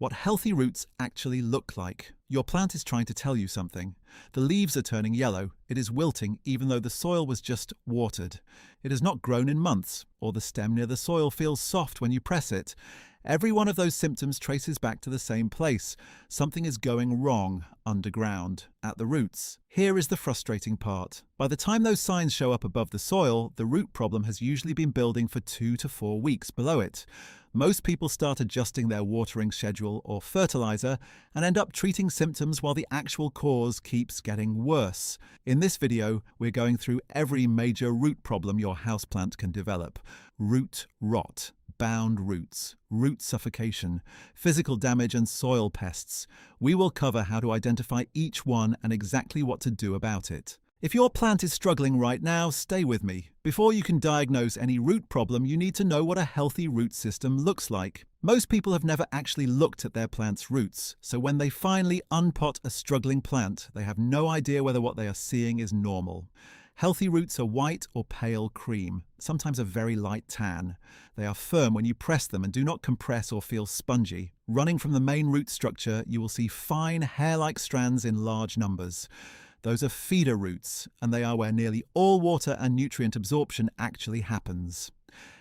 what healthy roots actually look like. Your plant is trying to tell you something. The leaves are turning yellow. It is wilting even though the soil was just watered. It has not grown in months, or the stem near the soil feels soft when you press it. Every one of those symptoms traces back to the same place. Something is going wrong underground, at the roots. Here is the frustrating part. By the time those signs show up above the soil, the root problem has usually been building for 2 to 4 weeks below it. Most people start adjusting their watering schedule or fertilizer and end up treating symptoms while the actual cause keeps getting worse. In this video, we're going through every major root problem your houseplant can develop. Root rot, bound roots, root suffocation, physical damage and soil pests. We will cover how to identify each one and exactly what to do about it. If your plant is struggling right now, stay with me. Before you can diagnose any root problem, you need to know what a healthy root system looks like. Most people have never actually looked at their plant's roots, so when they finally unpot a struggling plant, they have no idea whether what they are seeing is normal. Healthy roots are white or pale cream, sometimes a very light tan. They are firm when you press them and do not compress or feel spongy. Running from the main root structure, you will see fine hair-like strands in large numbers. Those are feeder roots, and they are where nearly all water and nutrient absorption actually happens.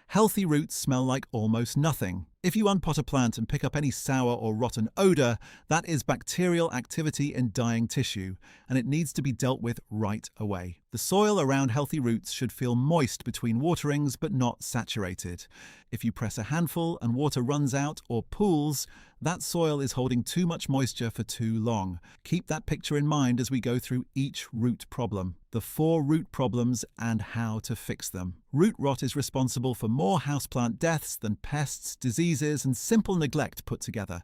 Healthy roots smell like almost nothing. If you unpot a plant and pick up any sour or rotten odor, that is bacterial activity in dying tissue, and it needs to be dealt with right away. The soil around healthy roots should feel moist between waterings but not saturated. If you press a handful and water runs out or pools, that soil is holding too much moisture for too long. Keep that picture in mind as we go through each root problem, the 4 root problems and how to fix them. Root rot is responsible for more houseplant deaths than pests, diseases, and simple neglect put together.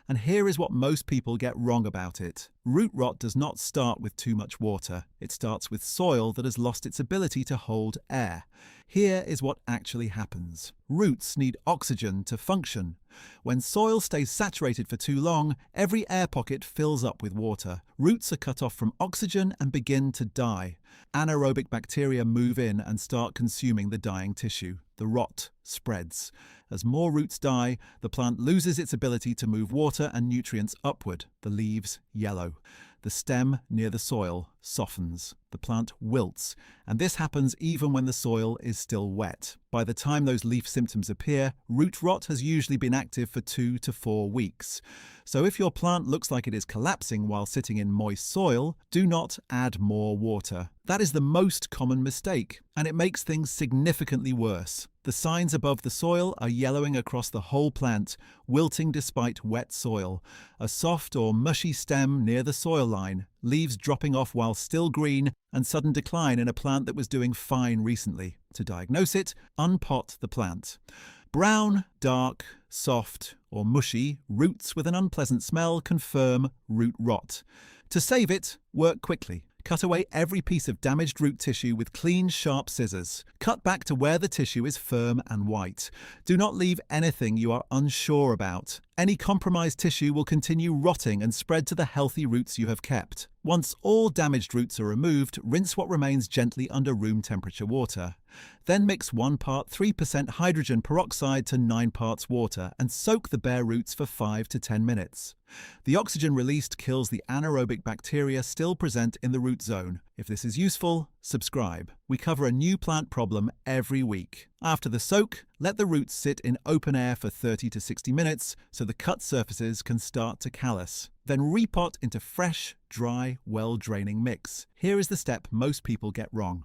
And here is what most people get wrong about it. Root rot does not start with too much water. It starts with soil that has lost its ability to hold air. Here is what actually happens. Roots need oxygen to function. When soil stays saturated for too long, every air pocket fills up with water. Roots are cut off from oxygen and begin to die. Anaerobic bacteria move in and start consuming the dying tissue. The rot spreads. As more roots die, the plant loses its ability to move water and nutrients upward. The leaves yellow. The stem near the soil softens. The plant wilts, and this happens even when the soil is still wet. By the time those leaf symptoms appear, root rot has usually been active for 2 to 4 weeks. So if your plant looks like it is collapsing while sitting in moist soil, do not add more water. That is the most common mistake, and it makes things significantly worse. The signs above the soil are yellowing across the whole plant, wilting despite wet soil, a soft or mushy stem near the soil line, leaves dropping off while still green, and sudden decline in a plant that was doing fine recently. To diagnose it, unpot the plant. Brown, dark, soft, or mushy roots with an unpleasant smell confirm root rot. To save it, work quickly. Cut away every piece of damaged root tissue with clean, sharp scissors. Cut back to where the tissue is firm and white. Do not leave anything you are unsure about. Any compromised tissue will continue rotting and spread to the healthy roots you have kept. Once all damaged roots are removed, rinse what remains gently under room temperature water. Then mix 1 part 3% hydrogen peroxide to 9 parts water and soak the bare roots for 5 to 10 minutes. The oxygen released kills the anaerobic bacteria still present in the root zone. If this is useful, subscribe. We cover a new plant problem every week. After the soak, let the roots sit in open air for 30 to 60 minutes so the cut surfaces can start to callus. Then repot into fresh, dry, well-draining mix. Here is the step most people get wrong.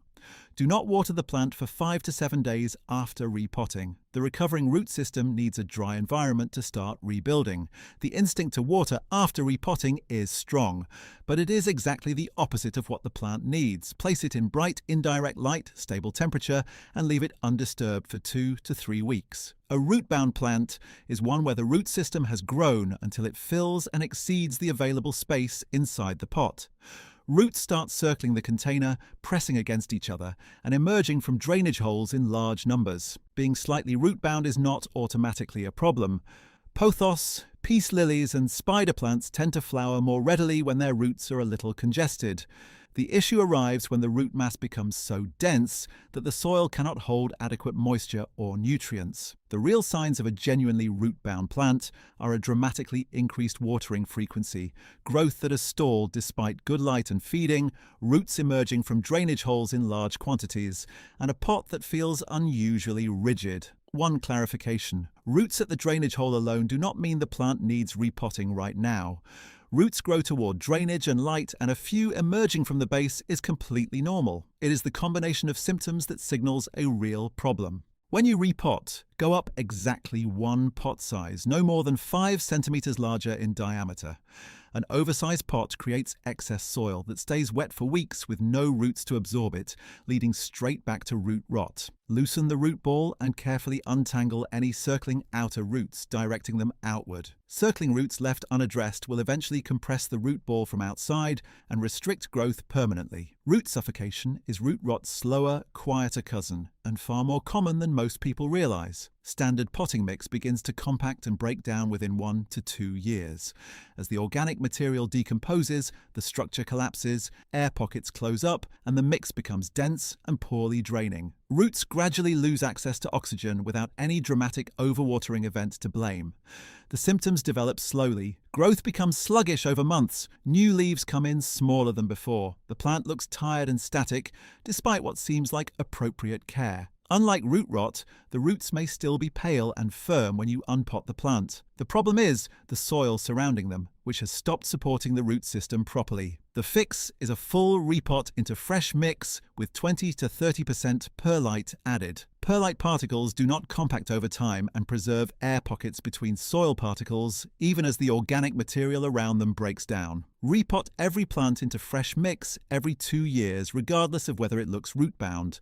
Do not water the plant for 5 to 7 days after repotting. The recovering root system needs a dry environment to start rebuilding. The instinct to water after repotting is strong, but it is exactly the opposite of what the plant needs. Place it in bright, indirect light, stable temperature, and leave it undisturbed for 2 to 3 weeks. A root-bound plant is one where the root system has grown until it fills and exceeds the available space inside the pot. Roots start circling the container, pressing against each other, and emerging from drainage holes in large numbers. Being slightly root-bound is not automatically a problem. Pothos, peace lilies, and spider plants tend to flower more readily when their roots are a little congested. The issue arrives when the root mass becomes so dense that the soil cannot hold adequate moisture or nutrients. The real signs of a genuinely root-bound plant are a dramatically increased watering frequency, growth that has stalled despite good light and feeding, roots emerging from drainage holes in large quantities, and a pot that feels unusually rigid. One clarification: roots at the drainage hole alone do not mean the plant needs repotting right now. Roots grow toward drainage and light, and a few emerging from the base is completely normal. It is the combination of symptoms that signals a real problem. When you repot, go up exactly one pot size, no more than 5 centimeters larger in diameter. An oversized pot creates excess soil that stays wet for weeks with no roots to absorb it, leading straight back to root rot. Loosen the root ball and carefully untangle any circling outer roots, directing them outward. Circling roots left unaddressed will eventually compress the root ball from outside and restrict growth permanently. Root suffocation is root rot's slower, quieter cousin, and far more common than most people realize. Standard potting mix begins to compact and break down within 1 to 2 years. As the organic material decomposes, the structure collapses, air pockets close up, and the mix becomes dense and poorly draining. Roots gradually lose access to oxygen without any dramatic overwatering event to blame. The symptoms develop slowly. Growth becomes sluggish over months. New leaves come in smaller than before. The plant looks tired and static, despite what seems like appropriate care. Unlike root rot, the roots may still be pale and firm when you unpot the plant. The problem is the soil surrounding them, which has stopped supporting the root system properly. The fix is a full repot into fresh mix with 20 to 30% perlite added. Perlite particles do not compact over time and preserve air pockets between soil particles, even as the organic material around them breaks down. Repot every plant into fresh mix every 2 years, regardless of whether it looks root-bound.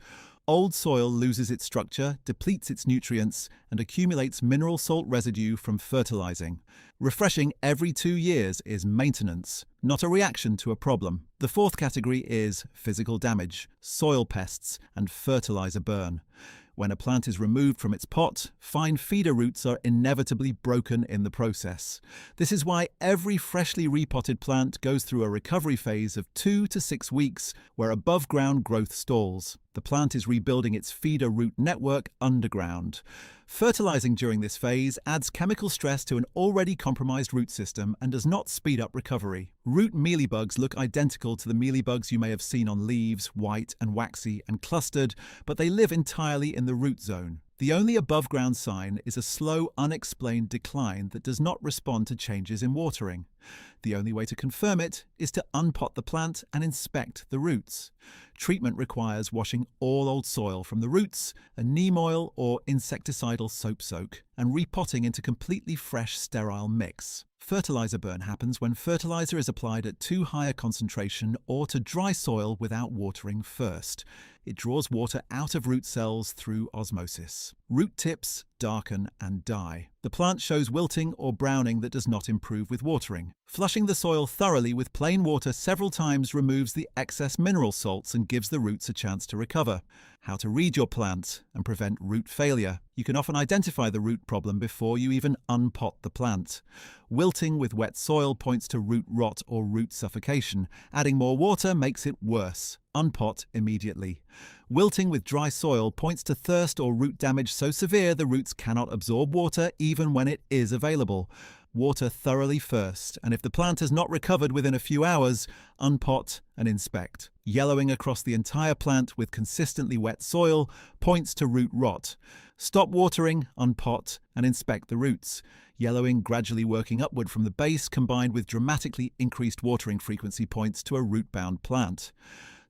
Old soil loses its structure, depletes its nutrients, and accumulates mineral salt residue from fertilizing. Refreshing every 2 years is maintenance, not a reaction to a problem. The fourth category is physical damage, soil pests, and fertilizer burn. When a plant is removed from its pot, fine feeder roots are inevitably broken in the process. This is why every freshly repotted plant goes through a recovery phase of 2 to 6 weeks where above-ground growth stalls. The plant is rebuilding its feeder root network underground. Fertilizing during this phase adds chemical stress to an already compromised root system and does not speed up recovery. Root mealybugs look identical to the mealybugs you may have seen on leaves, white and waxy and clustered, but they live entirely in the root zone. The only above-ground sign is a slow, unexplained decline that does not respond to changes in watering. The only way to confirm it is to unpot the plant and inspect the roots. Treatment requires washing all old soil from the roots, a neem oil or insecticidal soap soak, and repotting into completely fresh, sterile mix. Fertilizer burn happens when fertilizer is applied at too high a concentration or to dry soil without watering first. It draws water out of root cells through osmosis. Root tips darken and die. The plant shows wilting or browning that does not improve with watering. Flushing the soil thoroughly with plain water several times removes the excess mineral salts and gives the roots a chance to recover. How to read your plant and prevent root failure. You can often identify the root problem before you even unpot the plant. Wilting with wet soil points to root rot or root suffocation. Adding more water makes it worse. Unpot immediately. Wilting with dry soil points to thirst or root damage so severe the roots cannot absorb water even when it is available. Water thoroughly first, and if the plant has not recovered within a few hours, unpot and inspect. Yellowing across the entire plant with consistently wet soil points to root rot. Stop watering, unpot, and inspect the roots. Yellowing gradually working upward from the base combined with dramatically increased watering frequency points to a root-bound plant.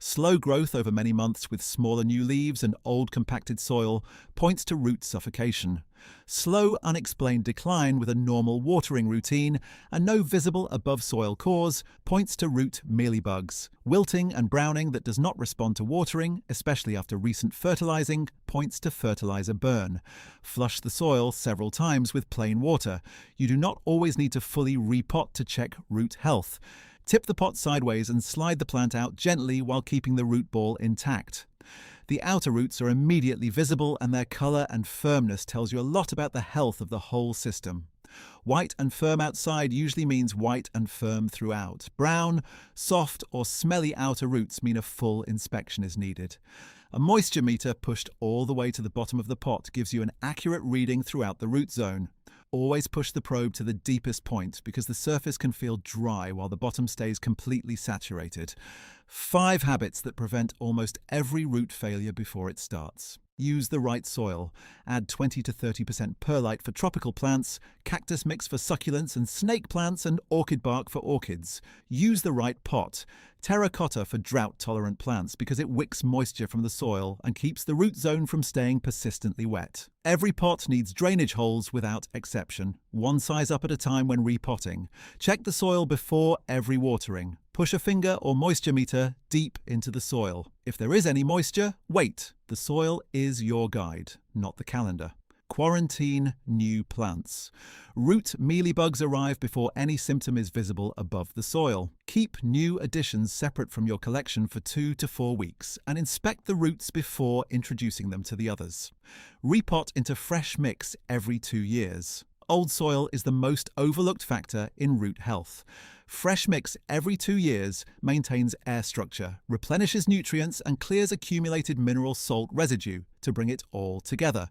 Slow growth over many months with smaller new leaves and old compacted soil points to root suffocation. Slow, unexplained decline with a normal watering routine and no visible above-soil cause points to root mealybugs. Wilting and browning that does not respond to watering, especially after recent fertilizing, points to fertilizer burn. Flush the soil several times with plain water. You do not always need to fully repot to check root health. Tip the pot sideways and slide the plant out gently while keeping the root ball intact. The outer roots are immediately visible and their color and firmness tells you a lot about the health of the whole system. White and firm outside usually means white and firm throughout. Brown, soft or smelly outer roots mean a full inspection is needed. A moisture meter pushed all the way to the bottom of the pot gives you an accurate reading throughout the root zone. Always push the probe to the deepest point because the surface can feel dry while the bottom stays completely saturated. 5 habits that prevent almost every root failure before it starts. Use the right soil. Add 20 to 30% perlite for tropical plants, cactus mix for succulents and snake plants, and orchid bark for orchids. Use the right pot. Terracotta for drought-tolerant plants because it wicks moisture from the soil and keeps the root zone from staying persistently wet. Every pot needs drainage holes without exception, one size up at a time when repotting. Check the soil before every watering. Push a finger or moisture meter deep into the soil. If there is any moisture, wait. The soil is your guide, not the calendar. Quarantine new plants. Root mealybugs arrive before any symptom is visible above the soil. Keep new additions separate from your collection for 2 to 4 weeks and inspect the roots before introducing them to the others. Repot into fresh mix every 2 years. Old soil is the most overlooked factor in root health. Fresh mix every 2 years maintains air structure, replenishes nutrients and clears accumulated mineral salt residue to bring it all together.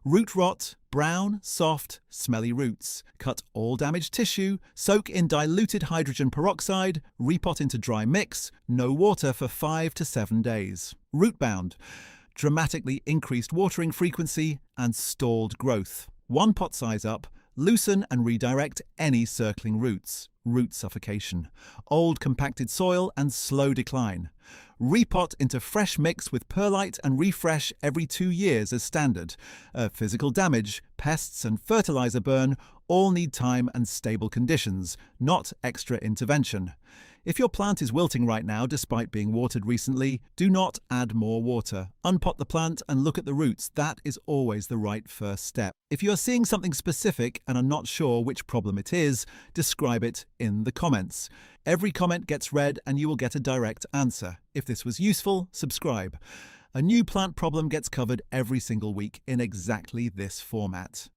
Root rot, brown, soft, smelly roots. Cut all damaged tissue, soak in diluted hydrogen peroxide, repot into dry mix, no water for 5 to 7 days. Root bound, dramatically increased watering frequency and stalled growth. 1 pot size up, loosen and redirect any circling roots. Root suffocation, old compacted soil and slow decline. Repot into fresh mix with perlite and refresh every 2 years as standard. Physical damage, pests and fertilizer burn all need time and stable conditions, not extra intervention. If your plant is wilting right now despite being watered recently, do not add more water. Unpot the plant and look at the roots. That is always the right first step. If you are seeing something specific and are not sure which problem it is, describe it in the comments. Every comment gets read and you will get a direct answer. If this was useful, subscribe. A new plant problem gets covered every single week in exactly this format.